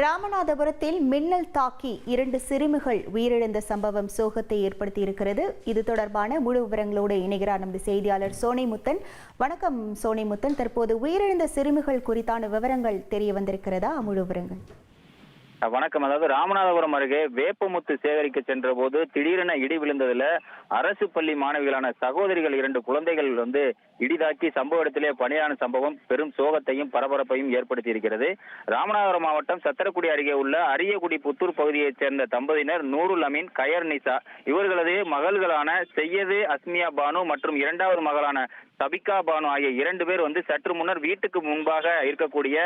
ராமநாதபுரத்தில் மின்னல் தாக்கி 2 சிறுமிகள் உயிரிழந்த சம்பவம் சோகத்தை ஏற்படுத்தியிருக்கிறது. இது தொடர்பான முழு விவரங்களோடு இணைகிறார் நமது செய்தியாளர் சோனைமுத்தன். வணக்கம் சோனைமுத்தன். தற்போது உயிரிழந்த சிறுமிகள் குறித்தான விவரங்கள் தெரிய வந்திருக்கிறதா? முழு விவரங்கள். வணக்கம். அதாவது ராமநாதபுரம் அருகே வேப்பமுத்து சேகரிக்க சென்ற போது திடீரென இடி விழுந்ததுல அரசு பள்ளி மாணவிகளான சகோதரிகள் 2 குழந்தைகள் இடிதாக்கி சம்பவ இடத்திலே பணியான சம்பவம் பெரும் சோகத்தையும் பரபரப்பையும் ஏற்படுத்தி இருக்கிறது. ராமநாதபுரம் மாவட்டம் சத்திரக்குடி அருகே உள்ள அரியகுடி புத்தூர் பகுதியைச் சேர்ந்த தம்பதியினர் நூருல் அமீன், கயர் நிசா இவர்களது மகள்களான செய்யது அஸ்மியா பானு மற்றும் 2வது மகளான சபிகா பானு ஆகிய 2 பேர் சற்று முன்னர் வீட்டுக்கு முன்பாக இருக்கக்கூடிய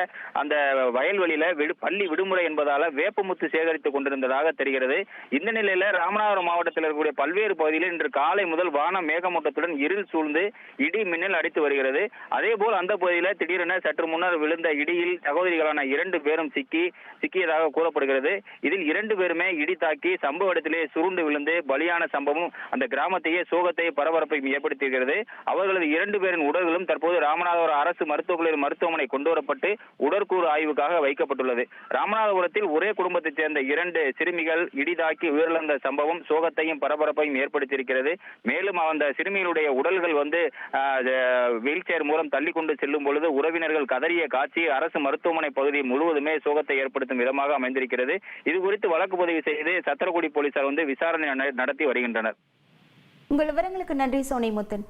அந்த வயல்வெளியில பள்ளி விடுமுறை என்பதால வேப்பமுத்து சேகரித்துக் கொண்டிருந்ததாக தெரிகிறது. இந்த நிலையில ராமநாதபுரம் மாவட்டத்தில் இருக்கக்கூடிய பல்வேறு பகுதிகளில் இன்று காலை முதல் வானம் மேகமூட்டத்துடன் இருள் சூழ்ந்து இடி மின்னல் அடித்து வருகிறது. அதே போல் அந்த பகுதியில திடீரென சற்று முன்னர் விழுந்த இடியில் சகோதரிகளான 2 பேரும் சிக்கியதாக கூறப்படுகிறது. இதில் 2 பேருமே இடி தாக்கி சம்பவ இடத்திலே சுருண்டு விழுந்து பலியான சம்பவம் அந்த கிராமத்தையே சோகத்தை பரபரப்பையும் ஏற்படுத்தியிருக்கிறது. அவர்களது 2 பேரின் உடல்களும் தற்போது ராமநாதபுரம் அரசு மருத்துவமனை கொண்டு வரப்பட்டு உடற்கூறு ஆய்வுக்காக வைக்கப்பட்டுள்ளது. ராமநாதபுரத்தில் ஒரே குடும்பத்தைச் சேர்ந்த 2 சிறுமிகள் இடிதாக்கி உயிரிழந்த சம்பவம் சோகத்தையும் பரபரப்பையும் ஏற்படுத்தியிருக்கிறது. மேலும் அந்த சிறுமிகளுடைய உடல்கள் வீல் சேர் மூலம் தள்ளி கொண்டு செல்லும் பொழுது உறவினர்கள் கதறிய காட்சி அரசு மருத்துவமனை பகுதி முழுவதுமே சோகத்தை ஏற்படுத்தும் விதமாக அமைந்திருக்கிறது. இது குறித்து வழக்கு பதிவு செய்து சத்திரக்குடி போலீசார் விசாரணை நடத்தி வருகின்றனர். உங்கள் விவரங்களுக்கு நன்றி சோனைமுத்தன்.